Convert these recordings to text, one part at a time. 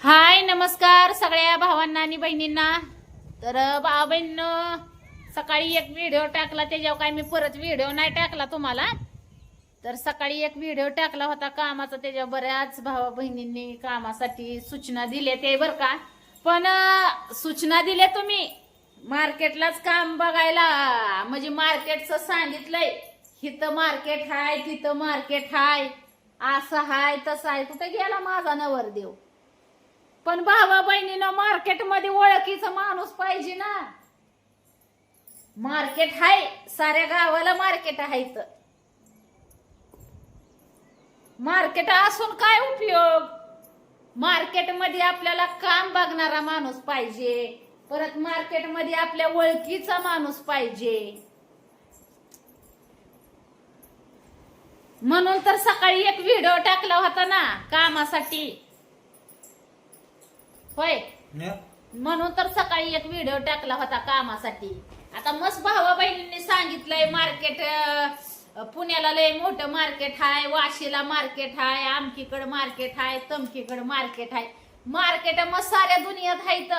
हाय नमस्कार सगळ्या भावांना आणि बहिणींना। तर भावा बहिणींनो, सकाळी एक व्हिडिओ टाकला, त्याच्यावर काय मी परत व्हिडिओ नाही टाकला तुम्हाला। तर सकाळी एक व्हिडिओ टाकला होता कामाचा, त्याच्यावर बऱ्याच भावा बहिणींनी कामासाठी सूचना दिल्या ते बर का। पण सूचना दिल्या तुम्ही मार्केटलाच काम बघायला, म्हणजे मार्केटचं सांगितलंय, इथं मार्केट हाय तिथं मार्केट हाय, असं हाय तसं हाय। कुठे गेला माझा नवरदेव? पण भावा बहिणीनं मार्केटमध्ये ओळखीचा माणूस पाहिजे ना। मार्केट हाय, साऱ्या गावाला मार्केट आहे, मार्केट असून काय उपयोग? मार्केटमध्ये आपल्याला काम बघणारा माणूस पाहिजे, परत मार्केटमध्ये आपल्या ओळखीचा माणूस पाहिजे। म्हणून तर सकाळी एक व्हिडिओ टाकला होता ना कामासाठी, होय। म्हणून तर सकाळी एक व्हिडिओ टाकला होता कामासाठी। आता मस्त भावा बहिणींनी सांगितलंय मार्केट, पुण्याला लय मोठं मार्केट आहे, वाशीला मार्केट आहे, आमकीकडे मार्केट आहे, तमकीकडे मार्केट आहे। मार्केट मग साऱ्या दुनियात आहेत,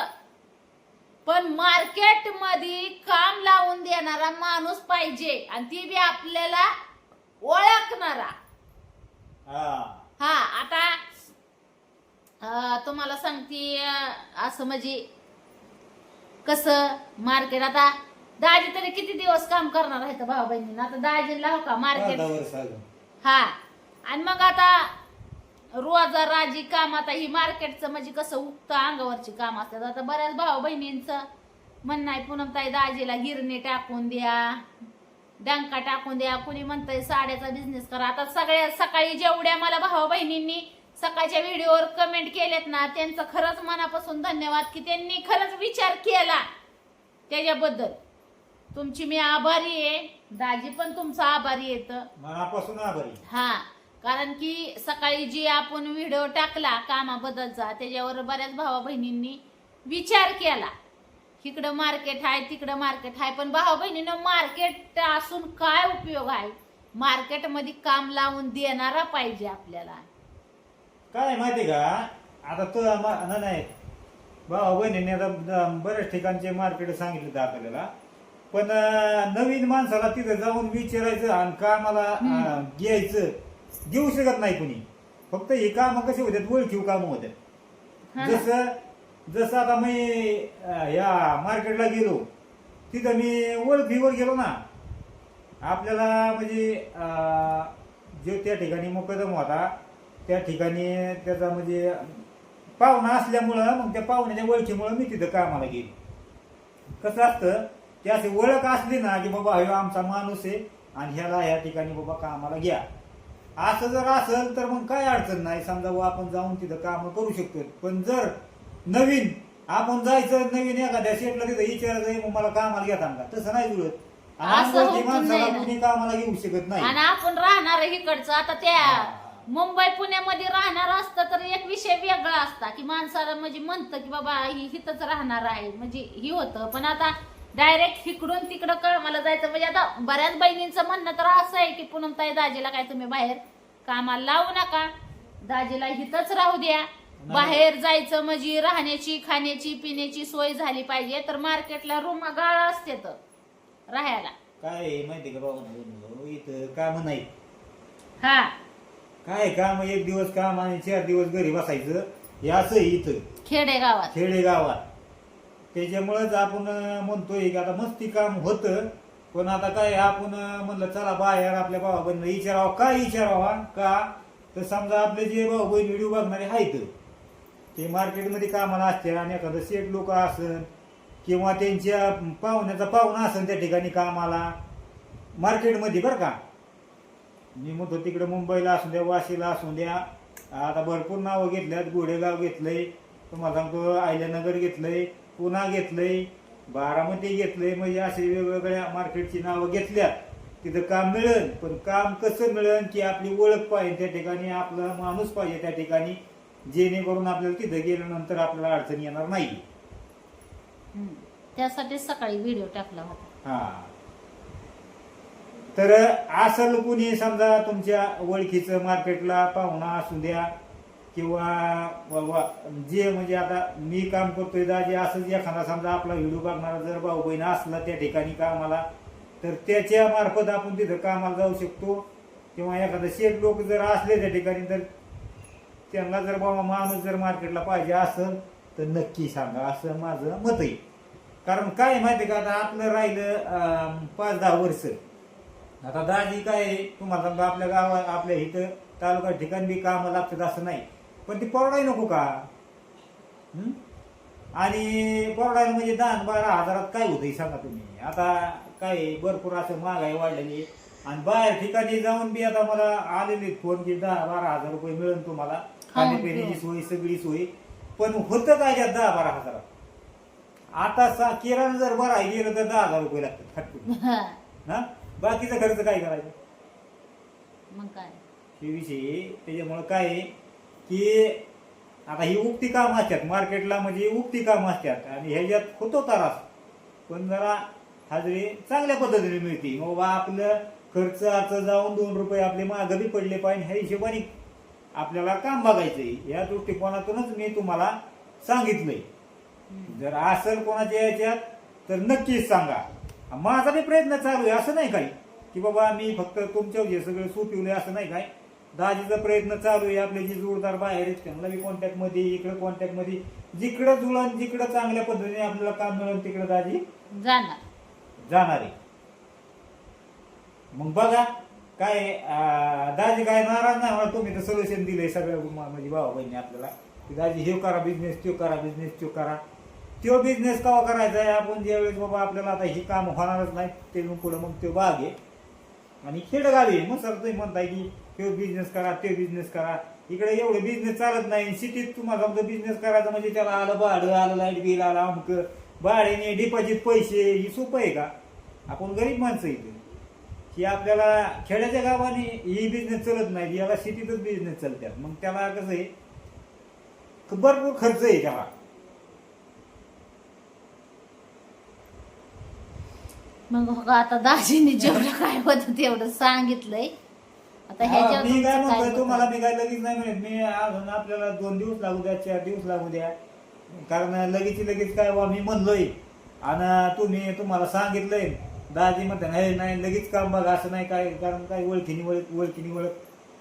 पण मार्केट मध्ये काम लावून देणारा माणूस पाहिजे, आणि ती बी आपल्याला ओळखणारा। हा आता तुम्हाला सांगते, असं म्हणजे कसं मार्केट, आता दाजी तरी किती दिवस काम करणार आहे तर भाऊ बहिणींना, आता दाजीला हो का मार्केट। हा, आणि मग आता रोजराजी काम, आता ही मार्केटचं म्हणजे कसं उगतं अंगावरची काम असतात। आता बऱ्याच भाऊ बहिणींचं म्हणणं आहे, पूनमताई दाजीला गिरणी टाकून द्या, डंका टाकून द्या, कुणी म्हणतंय साड्याचा बिझनेस करा। आता सगळ्या सकाळी जेवढ्या मला भाऊ बहिणींनी सकाळच्या व्हिडिओवर कमेंट केलेत ना, त्यांचं खरंच मनापासून धन्यवाद, की त्यांनी खरंच विचार केला, त्याच्याबद्दल तुमची मी आभारी आहे। दाजी पण तुमचा आभारी येत, मनापासून आभारी। हा, कारण की सकाळी जी आपण व्हिडिओ टाकला कामाबद्दलचा, त्याच्यावर बऱ्याच भावा बहिणींनी विचार केला, इकडं मार्केट आहे तिकडं मार्केट आहे। पण भावा बहिणीनं मार्केट असून काय उपयोग आहे? मार्केटमध्ये काम लावून देणारा पाहिजे आपल्याला। काय माहिती का, आता तो नाही भाऊ बहिणीने आता बऱ्याच ठिकाणचे मार्केट सांगितले आपल्याला, पण नवीन माणसाला तिथे जाऊन विचारायचं आणि कामाला घ्यायचं, घेऊ शकत नाही कुणी। फक्त हे काम कसे होतात, ओळखीव काम होतात। जसं आता मी या मार्केटला गेलो, तिथं मी ओळखीवर गेलो ना, आपल्याला म्हणजे जो त्या ठिकाणी मुकदम होता, त्या ठिकाणी त्याचा म्हणजे पाहुणा असल्यामुळं, मग त्या पाहुण्याच्या ओळखीमुळं मी तिथं कामाला गेलो। कसं असतं, की अशी ओळख असली ना, की बाबा हा आमचा माणूस आहे आणि ह्याला ह्या ठिकाणी बाबा कामाला घ्या, असं जर असेल तर मग काय अडचण नाही, समजा आपण जाऊन तिथं काम करू शकतो। पण जर नवीन आपण जायचं, नवीन एखाद्या शेटला तिथं विचारायचं मग मला कामाला घेता का, तसं नाही जुळत। माणसाला कुणी कामाला घेऊ शकत नाही। आणि आपण राहणार इकडचं, आता त्या मुंबई पुण्यामध्ये राहणार असतं तर एक विषय वेगळा असता, की माणसाला म्हणजे म्हणतं की बाबा ही इथंच राहणार आहे, म्हणजे ही होतं। पण आता डायरेक्ट इकडून तिकडं कामाला जायचं, म्हणजे आता बऱ्याच बहिणींचं म्हणणं तर असं आहे की पूनमताई दाजीला काय तुम्ही बाहेर कामाला लावू नका, दाजीला इथंच राहू द्या। बाहेर जायचं म्हणजे राहण्याची खाण्याची पिण्याची सोय झाली पाहिजे, तर मार्केटला रूम गाळा असते तर राहायला। काय माहिती का बाबा, इथं काम नाही। हा, काय काम, एक दिवस काम आणि 4 दिवस घरी बसायचं, हे असं इथं खेडेगावात। त्याच्यामुळेच आपण म्हणतोय की आता मस्ती काम होतं, पण आता काय आपण म्हणलं चला बाहेर आपल्या भावा बहिणीला विचारावं। काय विचारावा का, तर समजा आपले जे भाऊ बहीण व्हिडिओ बघणारे आहेत, ते मार्केटमध्ये कामाला असते, आणि एखादं शेठ लोक असन किंवा त्यांच्या पाहुण्याचा पाहुणा असन त्या ठिकाणी कामाला मार्केटमध्ये, बरं का। मी म्हणतो तिकडे मुंबईला असू द्या, वाशीला असू द्या, आता भरपूर नावं घेतल्यात, गोडेगाव घेतलंय, तुम्हाला सांगतो आयल्यानगर घेतलंय, पुणा घेतलंय, बारामती घेतलंय, म्हणजे असे वेगवेगळ्या मार्केटची नावं घेतल्यात। तिथं काम मिळेल, पण काम कसं मिळेल की आपली ओळख पाहिजे त्या ठिकाणी, आपला माणूस पाहिजे त्या ठिकाणी, जेणेकरून आपल्याला तिथं गेल्यानंतर आपल्याला अडचण येणार नाही। त्यासाठी सकाळी व्हिडिओ टाकला होता। हा, तर असं कुणी समजा तुमच्या ओळखीचं मार्केटला पाहुणा असू द्या किंवा जे म्हणजे आता मी काम करतोय दाजी असंच एखादा समजा आपला व्हिडिओ बघणारा जर भाऊ बहीण असला त्या ठिकाणी कामाला तर त्याच्या मार्फत आपण तिथं कामाला जाऊ शकतो किंवा एखादा शेठ लोक जर असले त्या ठिकाणी तर त्यांना जर बाबा माणूस जर मार्केटला पाहिजे असेल तर नक्की सांगा असं माझं मत आहे. कारण काय माहिती का आता आपलं राहिलं 5-10 वर्ष. आता दाजी काय तुम्हाला समजा आपल्या गावात आपल्या इथं तालुका ठिकाणी बी कामं लागतात असं नाही पण ती परवडाय नको का. आणि परवडायला म्हणजे 10-12 हजारात काय होतंय सांगा तुम्ही. आता काय भरपूर असं महागाई वाढलेली आणि बाहेर ठिकाणी जाऊन बी आता मला आलेले फोन की 10-12 हजार रुपये मिळेल तुम्हाला खाण्यापिण्याची सोय सगळी सोय. पण होतं काय त्यात 10-12 हजारात. आता किराणा जर बरं आहे गेलं तर 10,000 रुपये लागतात खटकून ना. बाकीचा खर्च काय करायचा मग काय हे विषय. त्याच्यामुळं काय की आता ही उक्ती काम असतात मार्केटला म्हणजे उक्ती काम असतात आणि ह्याच्यात होतो त्रास पण जरा हाजरी चांगल्या पद्धतीने मिळते. मग बाबा आपलं खर्चाचं जाऊन 2 रुपये आपले मागं बी पडले पाहिजे ह्या हिशोबाने आपल्याला काम बघायचंय. या दृष्टिकोनातूनच मी तुम्हाला सांगितलंय. जर असेल कोणाच्या याच्यात तर नक्कीच सांगा. माझा बी प्रयत्न चालू आहे असं नाही काय की बाबा मी फक्त तुमच्यावर जे सगळं सुटवलंय असं नाही काय. दाजीचा प्रयत्न चालू आहे. आपले जे जोरदार बाहेर आहेत त्यांना बी कॉन्टॅक्ट मध्ये इकडे कॉन्टॅक्ट मध्ये जिकडं जुळण जिकडं चांगल्या पद्धतीने आपल्याला काम मिळेल तिकडे दाजी जाणार आहे. मग बघा काय दाजी काय नाराज नाही म्हणा. तुम्ही तर सोल्युशन दिलंय सगळ्या म्हणजे भाऊ बहिणी आपल्याला की दाजी हे करा बिझनेस तो करा बिझनेस तो करा. तो बिझनेस केव्हा करायचा आहे आपण ज्यावेळेस बाबा आपल्याला आता ही काम होणारच नाही ते पुढे मग तो भाग आहे. आणि खेडगावी मग सर तुम्ही म्हणताय की तो बिझनेस करा ते बिझनेस करा. इकडे एवढे बिझनेस चालत नाही. सिटीत तुम्हाला समजा बिझनेस करायचा म्हणजे त्याला आलं भाडं आलं लाईट बिल आलं अमुक भाड्याने डिपॉझिट पैसे ही सोपं आहे का. आपण गरीब माणसं इथे की आपल्याला खेड्याच्या गावाने ही बिझनेस चालत नाही. याला सिटीतच बिझनेस चालतात. मग त्याला कसं आहे भरपूर खर्च आहे त्याला. मग आता दाजीने जेवढं काय होतं तेवढं सांगितलंय. आता मी काय म्हणतोय तुम्हाला मी काय लगेच नाही म्हणत. मी अजून आपल्याला 2 दिवस लागू द्या 4 दिवस लागू द्या. कारण लगेच काय मी म्हणलोय आणि तुम्हाला सांगितलंय दाजी म्हणते नाही लगेच काम बघा असं नाही काय. कारण काय ओळखीनी ओळख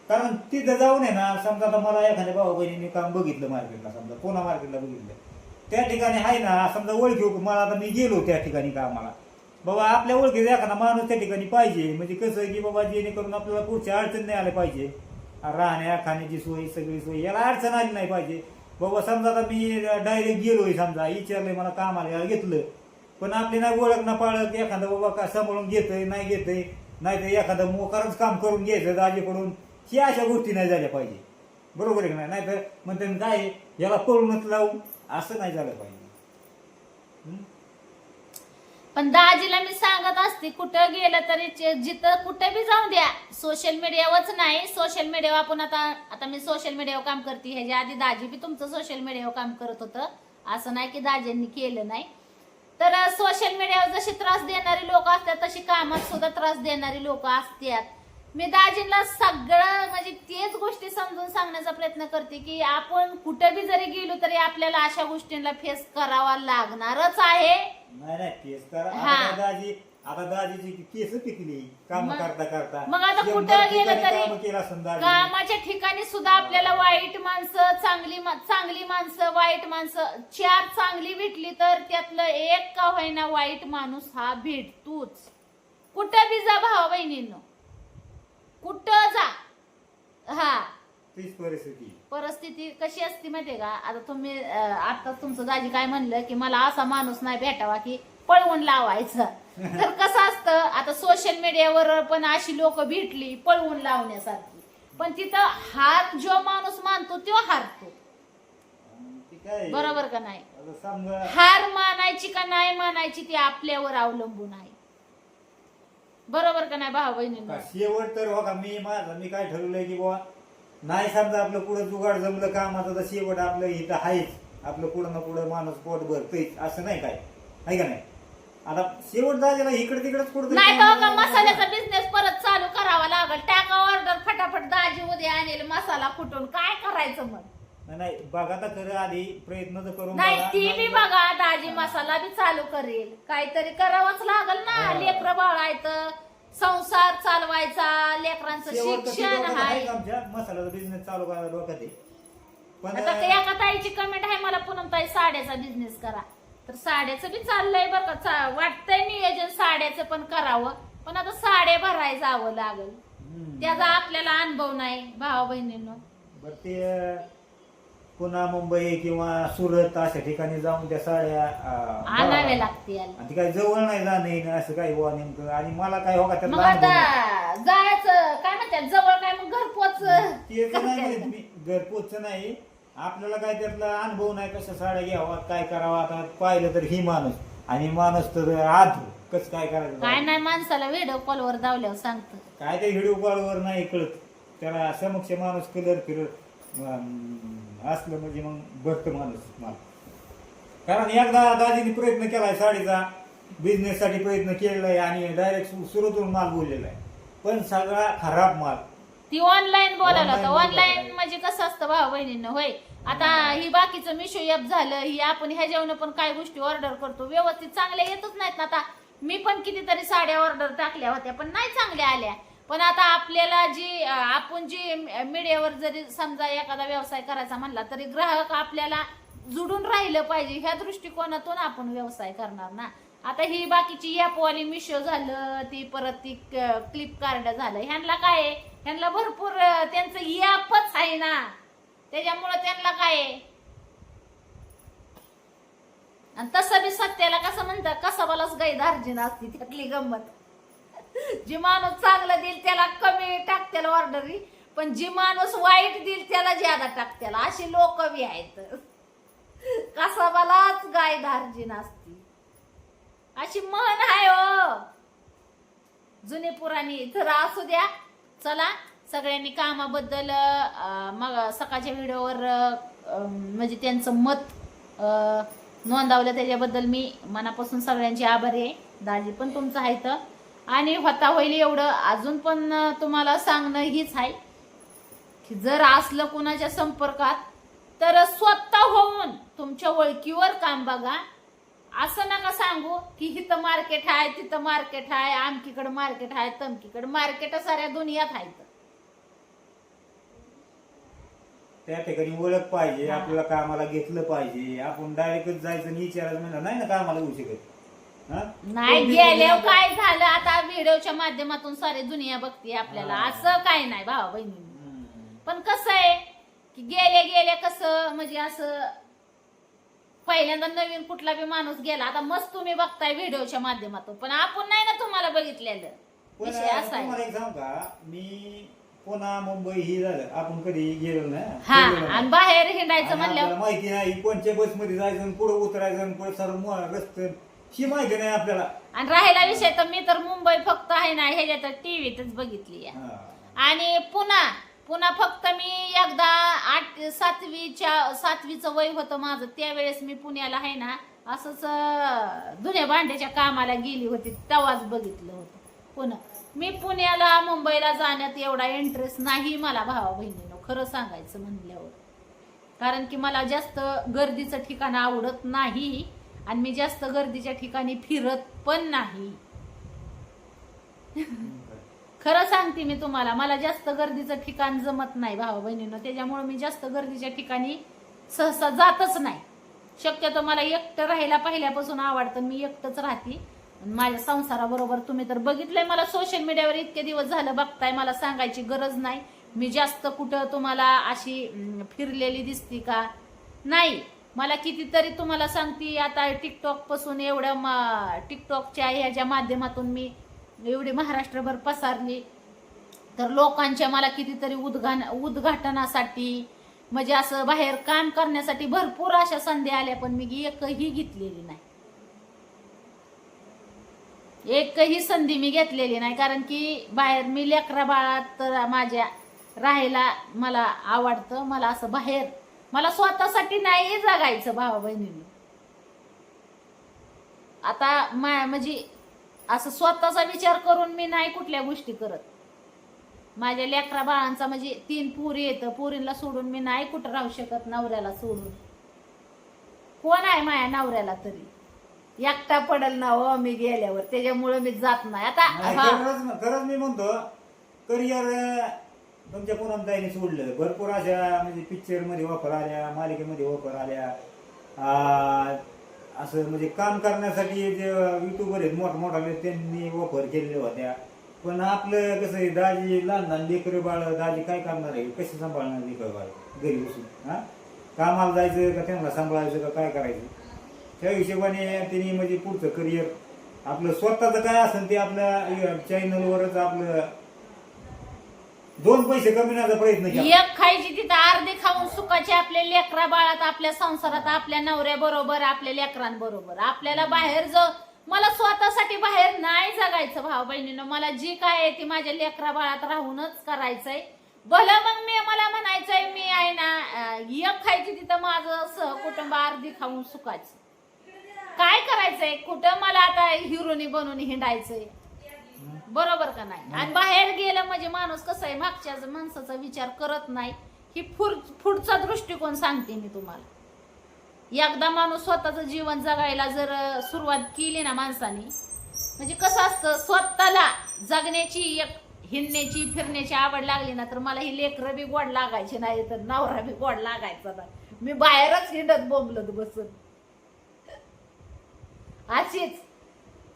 कारण तिथं जाऊन आहे ना समजा आता मला एखाद्या भाऊ बहिणीने काम बघितलं मार्केटला समजा पुन्हा मार्केटला बघितलं त्या ठिकाणी आहे ना समजा ओळखी मला आता मी गेलो त्या ठिकाणी कामाला बाबा आपल्या ओळखीचा एखादा माणूस त्या ठिकाणी पाहिजे. म्हणजे कसं की बाबा जेणेकरून आपल्याला पुढच्या अडचण नाही आले पाहिजे. राहण्या खाण्याची सोय सगळी सोय याला अडचण आली नाही पाहिजे. बाबा समजा आता मी डायरेक्ट गेलोय समजा विचारलंय मला कामाला घेतलं पण आपली नाही ओळख ना पाळख एखादा बाबा का सांभाळून घेतोय नाही तर एखादं मोकारच काम करून घ्यायचं दाजीकडून ही अशा गोष्टी नाही झाल्या पाहिजे. बरोबर आहे का नाही तर म्हणते काय याला पळूनच लावू असं नाही झालं पाहिजे. पण दाजीला मी सांगत असते कुठं गेलं तरी जिथं कुठं बी जाऊ द्या सोशल मीडियावरच नाही. सोशल मीडियावर आपण आता मी सोशल मीडियावर काम करते. ह्याच्या आधी दाजी बी तुमचं सोशल मीडियावर काम करत होतं. असं नाही की दाजींनी केलं नाही. तर सोशल मीडियावर जशी त्रास देणारी लोक असतात तशी कामात सुद्धा त्रास देणारी लोक असतात. मी दाजींना सगळं म्हणजे तेच गोष्टी समजून सांगण्याचा प्रयत्न करते की आपण कुठं बी जरी गेलो तरी आपल्याला अशा गोष्टींना फेस करावा लागणारच आहे. नाही फेस करा. आता दाजीची केस पिकली काम करता मग आता कुठं गेलं तरी कामाच्या ठिकाणी सुद्धा आपल्याला वाईट माणसं चांगली माणसं वाईट माणसं 4 चांगली भेटली तर त्यातलं एक का होईना वाईट माणूस हा भेटतोच. कुठं बी जा भावा बहिणींनो कुठं जा. हा तीच परिस्थिती कशी असते माहितीये का. आता तुम्ही आता तुमचं दाजी काय म्हणलं की मला असा माणूस नाही भेटावा की पळवून लावायचं. तर कसं असतं आता सोशल मीडियावर पण अशी लोक भेटली पळवून लावण्यासारखी पण तिथं हार जो माणूस मानतो तो हारतो. बरोबर का नाही. हार मानायची का नाही मानायची ती आपल्यावर अवलंबून आहे. बरोबर का नाही भाऊ बहिणींना. शेवट तर बघा मी काय ठरवलंय की बाबा नाही समजा आपलं पुढं जुगाड जमलं कामाचं तर शेवट आपलं इथं आहेच. आपलं पुढं ना पुढं माणूस पोट भरतोय असं नाही काय आहे का नाही. आता शेवट दाजीला इकडे तिकडेच कुठं नाही तर का मसाल्याचा बिझनेस परत चालू करावा लागल. टाका ऑर्डर फटाफट दाजी उद्या आणेल मसाला कुठून काय करायचं मग नाही बघा तर खरं आधी प्रयत्न तर करून नाही बघा. ती बी बघा दाजी मसाला बी चालू करेल, काहीतरी करावंच लागल ना. लेकरं बाळायचं, संसार चालवायचा, लेकरांचं शेवटचं शिक्षण डोक्यात आहे. आहे आमच्या मसाल्याचा बिझनेस चालू करायला डोक्यात आहे. पण आता ते एका ताईची कमेंट आहे मला, पूनम ताई साड्याचा बिझनेस करा. तर साड्याचं बी चाललंय बरं का, वाटतंय नियोजन साड्याचं पण करावं, पण आता साड्या भरायला जावं लागल. त्याचा आपल्याला अनुभव नाही भावा बहिणींनो. बरं ते पुन्हा मुंबई किंवा सुरत अशा ठिकाणी जाऊन त्या साड्या आणाव्या लागते याला. आणि ती काही जवळ नाही जाणं असं काही बुवा नेमकं. आणि मला काय हो का मग त्याला आता जायचं काय म्हणतात जवळ काय मग घरपोच ते तर नाही माहित मी, घरपोच नाही. आपल्याला काय त्यातला अनुभव नाही, कशा साड्या घ्यावा काय करावं. आता पाहिलं तर ही माणूस आणि माणूस तर आत कसं काय करायचं काय नाही, माणसाला व्हिडिओ कॉलवर दावल्यावर सांगत. काय ते व्हिडिओ कॉलवर नाही कळत. त्याला समक्ष माणूस कलर फिरत असलं म्हणजे मग भरतं माणूस मला. कारण एकदा दाजीने प्रयत्न केलाय साडीचा बिझनेस साठी प्रयत्न केलेला आहे आणि डायरेक्ट सुरतून माल बोललेला आहे, पण सगळा खराब माल. ती ऑनलाईन बोलायला होतं. Online ऑनलाईन बोलायला. म्हणजे कसं असतं भावा बहिणींना, होय आता ही बाकीचं मिशो ॲप झालं, ही आपण ह्याच्यावरून पण काय गोष्टी ऑर्डर करतो व्यवस्थित चांगल्या येतच नाहीत ना. आता मी पण कितीतरी साड्या ऑर्डर टाकल्या होत्या पण नाही चांगल्या आल्या. पण आता आपल्याला जी आपण जी मीडियावर जरी समजा एखादा व्यवसाय करायचा म्हणला तरी ग्राहक आपल्याला जुडून राहिलं पाहिजे, ह्या दृष्टिकोनातून आपण व्यवसाय करणार ना. आता ही बाकीची ॲपवाली मिशो झालं, ती परत ती फ्लिपकार्ट झालं, ह्यांना काय आहे, ह्यांना भरपूर त्यांचं ॲपच आहे ना, त्याच्यामुळं त्यांना काय आहे. आणि तसं बी सत्याला कसं म्हणतात, कसाबालाच गाई दार्जिन असती, त्यातली गंमत. जी माणूस चांगलं देईल त्याला कमी टाकत्याला ऑर्डरी, पण जी माणूस वाईट देईल त्याला ज्यादा टाकत्याला, अशी लोक बी आहेत. कसाबालाच गाय दार्जिन असती अशी म्हण आहे हो जुने पुराणी. तर असू द्या, चला सगळ्यांनी कामाबद्दल मग सकाळच्या व्हिडिओवर म्हणजे त्यांचं मत नोंदवलं, त्याच्याबद्दल मी मनापासून सगळ्यांची आभारी आहे. दाजी पण तुमचं आहे तर, आणि होता होईल एवढं अजून पण तुम्हाला सांगणं हीच आहे की जर असलं कुणाच्या संपर्कात तर स्वतः होऊन तुमच्या ओळखीवर काम बघा. असं नका सांगू की इथं मार्केट आहे, तिथं मार्केट आहे, आमकीकडे मार्केट आहे, तमकीकडे मार्केट साऱ्या दुनियात आहेत. त्या ठिकाणी ओळख पाहिजे, आपल्याला कामाला घेतलं पाहिजे. आपण डायरेक्टच जायचं आणि विचारायचं म्हणलं नाही ना कामाला होऊ शकत. नाही गेल्यावर काय झालं, आता व्हिडिओच्या माध्यमातून सारी दुनिया बघते आपल्याला, असं काय नाही भावा बहिणी. पण कसं आहे की गेल्या कसं म्हणजे असं पहिल्यांदा नवीन कुठला बी माणूस गेला, आता मस्त तुम्ही बघताय व्हिडिओच्या माध्यमातून, पण आपण नाही ना तुम्हाला बघितलेलं. विषय असा आहे. तुम्हाला एक सांगू का, मी पुन्हा मुंबई ही झालं आपण कधी गेलो ना. हा, आणि बाहेर हिंडायचं म्हणल्यावर माहिती नाही कोणत्या बस मध्ये जायचं, पुढे उतरायचं, पुढे सर्व रस्ते ही माहिती नाही आपल्याला. आणि राहायला विषय तर मी तर मुंबई फक्त आहे ना ह्याच्यात टीव्हीतच बघितली आहे. आणि पुन्हा फक्त मी एकदा 7वीचं वय होतं माझं, त्यावेळेस मी पुण्याला आहे ना असंच धुण्या भांड्याच्या कामाला गेली होती, तेव्हाच बघितलं होतं पुन्हा. मी पुण्याला मुंबईला जाण्यात एवढा इंटरेस्ट नाही मला भावा बहिणीनं, खरं सांगायचं म्हणल्यावर. कारण की मला जास्त गर्दीचं ठिकाण आवडत नाही आणि मी जास्त गर्दीच्या ठिकाणी फिरत पण नाही. खरं सांगते मी तुम्हाला, मला जास्त गर्दीचं ठिकाण जमत नाही भावा बहिणीनं, त्याच्यामुळे मी जास्त गर्दीच्या ठिकाणी सहसा जातच नाही. शक्यतो मला एकटं राहायला पहिल्यापासून आवडतं, मी एकटंच राहते. माझ्या संसाराबरोबर तुम्ही तर बघितलंय, मला सोशल मीडियावर इतके दिवस झालं बघताय, मला सांगायची गरज नाही मी जास्त कुठं तुम्हाला अशी फिरलेली दिसती का नाही. मला कितीतरी तुम्हाला सांगते, आता टिकटॉक पासून एवढ्या टिकटॉकच्या ह्याच्या माध्यमातून मी एवढी महाराष्ट्रभर पसरली, तर लोकांच्या मला कितीतरी उद्घाटनासाठी म्हणजे असं बाहेर काम करण्यासाठी भरपूर अशा संधी आल्या, पण मी एकही घेतलेली नाही. एकही संधी मी घेतलेली नाही, कारण की बाहेर मी लेकरा बाळात तर माझ्या राहायला मला आवडतं. मला असं बाहेर मला स्वतःसाठी नाही जगायचं भावा बहिणींनी. आता म्हणजे असं स्वतःचा विचार करून मी नाही कुठल्या गोष्टी करत. माझ्या लेकरा बाळांचा म्हणजे 3 पोरी येतं, पोरींना सोडून मी नाही कुठं राहू शकत, नवऱ्याला सोडून. कोण आहे माझ्या नवऱ्याला तरी? एकटा पडल ना हो मी गेल्यावर, त्याच्यामुळे मी जात नाही आता. खरंच मी म्हणतो करिअर तुमच्या पूनमताईने सोडलं. भरपूर अशा म्हणजे पिक्चर मध्ये ऑफर आल्या, मालिकेमध्ये ऑफर आल्या, असं म्हणजे काम करण्यासाठी जे युट्यूबर आहेत मोठमोठाले त्यांनी ऑफर केलेल्या होत्या. पण आपलं कसं आहे, दाजी लहान लहान लेकरं बाळ, दाजी काय करणार आहे, कसे सांभाळणार लेकरं बाळ घरी बसून? हा, कामाला जायचं का त्यांना सांभाळायचं का काय करायचं? त्या हिशोबाने त्यांनी म्हणजे पुढचं करिअर आपलं स्वतःचं काय असेल ते आपल्या चॅनलवरच आपलं 2 पैसे कमविण्याचा प्रयत्न केला. एक खायची तिथं अर्धी खाऊन सुखाची आपल्या लेकरा बाळात, आपल्या संसारात, आपल्या नवऱ्या बरोबर, आपल्या लेकरांबरोबर. आपल्याला बाहेर मला स्वतःसाठी बाहेर नाही जगायचं भाऊ बहिणीनं. मला जी काय आहे ती माझ्या लेकरा बाळात राहूनच करायचंय. भलं मग मला म्हणायचंय मी आहे ना एक खायची तिथं माझं सहकुटुंब अर्धी खाऊन सुखाची. काय करायचंय, कुठं मला आता हिरोनी बनून हिंडायचंय, बरोबर का नाही? आणि बाहेर गेलं म्हणजे माणूस कसं आहे, मागच्या माणसाचा विचार करत नाही. ही पुढचा दृष्टिकोन सांगते मी तुम्हाला. एकदा माणूस स्वतःचं जीवन जगायला जर सुरुवात केली ना माणसाने, म्हणजे कसं असतं, स्वतःला जगण्याची एक हिंडण्याची फिरण्याची आवड लागली ना, तर मला ही लेकरं बी गोड लागायची नाही, तर नवरा बी गोड लागायचा नाही. मी बाहेरच हिंडत बोंबलत बसून. अशीच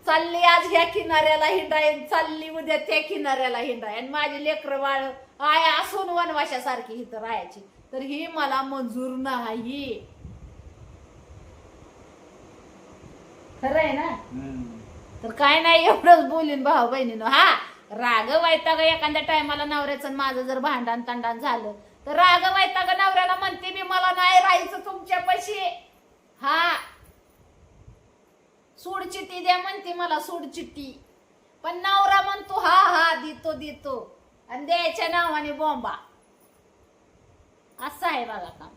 चालली आज ह्या किनाऱ्याला हिंडाय, चालली उद्या त्या किनाऱ्याला हिंडाय, आणि माझी लेकरं बाळ आय असून वनवाशासारखी इथं राहायची, तर ही मला मंजूर नाही. खरं आहे ना? तर काय नाही, एवढंच बोलीन भाऊ बहिणीनं. हा, राग वैताग एखाद्या टायमाला नवऱ्याचं माझं जर भांडण तांडण झालं तर राग वैताग नवऱ्याला म्हणते मी, मला नाही राहायचं तुमच्यापाशी. हा, सूडचिट्टी द्या म्हणते मला, सूडचिट्टी. पण नवरा म्हणतो हा हा देतो, आणि द्यायच्या नावाने बॉम्बा. असं आहे बघा काम.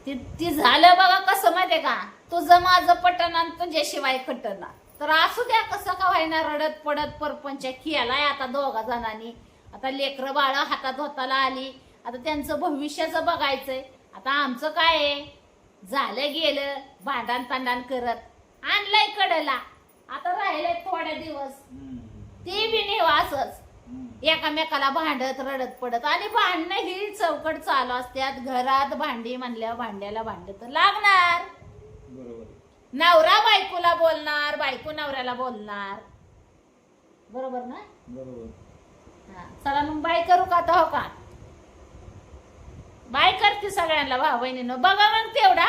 ती झालं बघा कसं माहितीये का, तुझं माझं पटन आणि तुझ्याशिवाय खटना. तर असू द्या, कसं का व्हायना, रडत पडत परपंच केलाय आता 2 जणांनी. आता लेकरं बाळ हातात होताला आली, आता त्यांचं भविष्याचं बघायचंय. आता आमचं काय आहे, झालं गेलं भांडण तांडण करत आणलंय कडेला, आता राहिलंय थोड्या दिवस ते बी नेव असंच एकामेकाला भांडत रडत पडत. आणि भांडणं ही चौकट चालू असतात घरात. भांडी म्हणल्या भांड्याला भांड तर लागणार. नवरा बायकोला बोलणार, बायको नवऱ्याला बोलणार, बरोबर ना? बरोबर. हा, चला मग बाय करू का आता? हो का, बाय करते सगळ्यांना भाऊ बहिणीनं. बघा मग तेवढा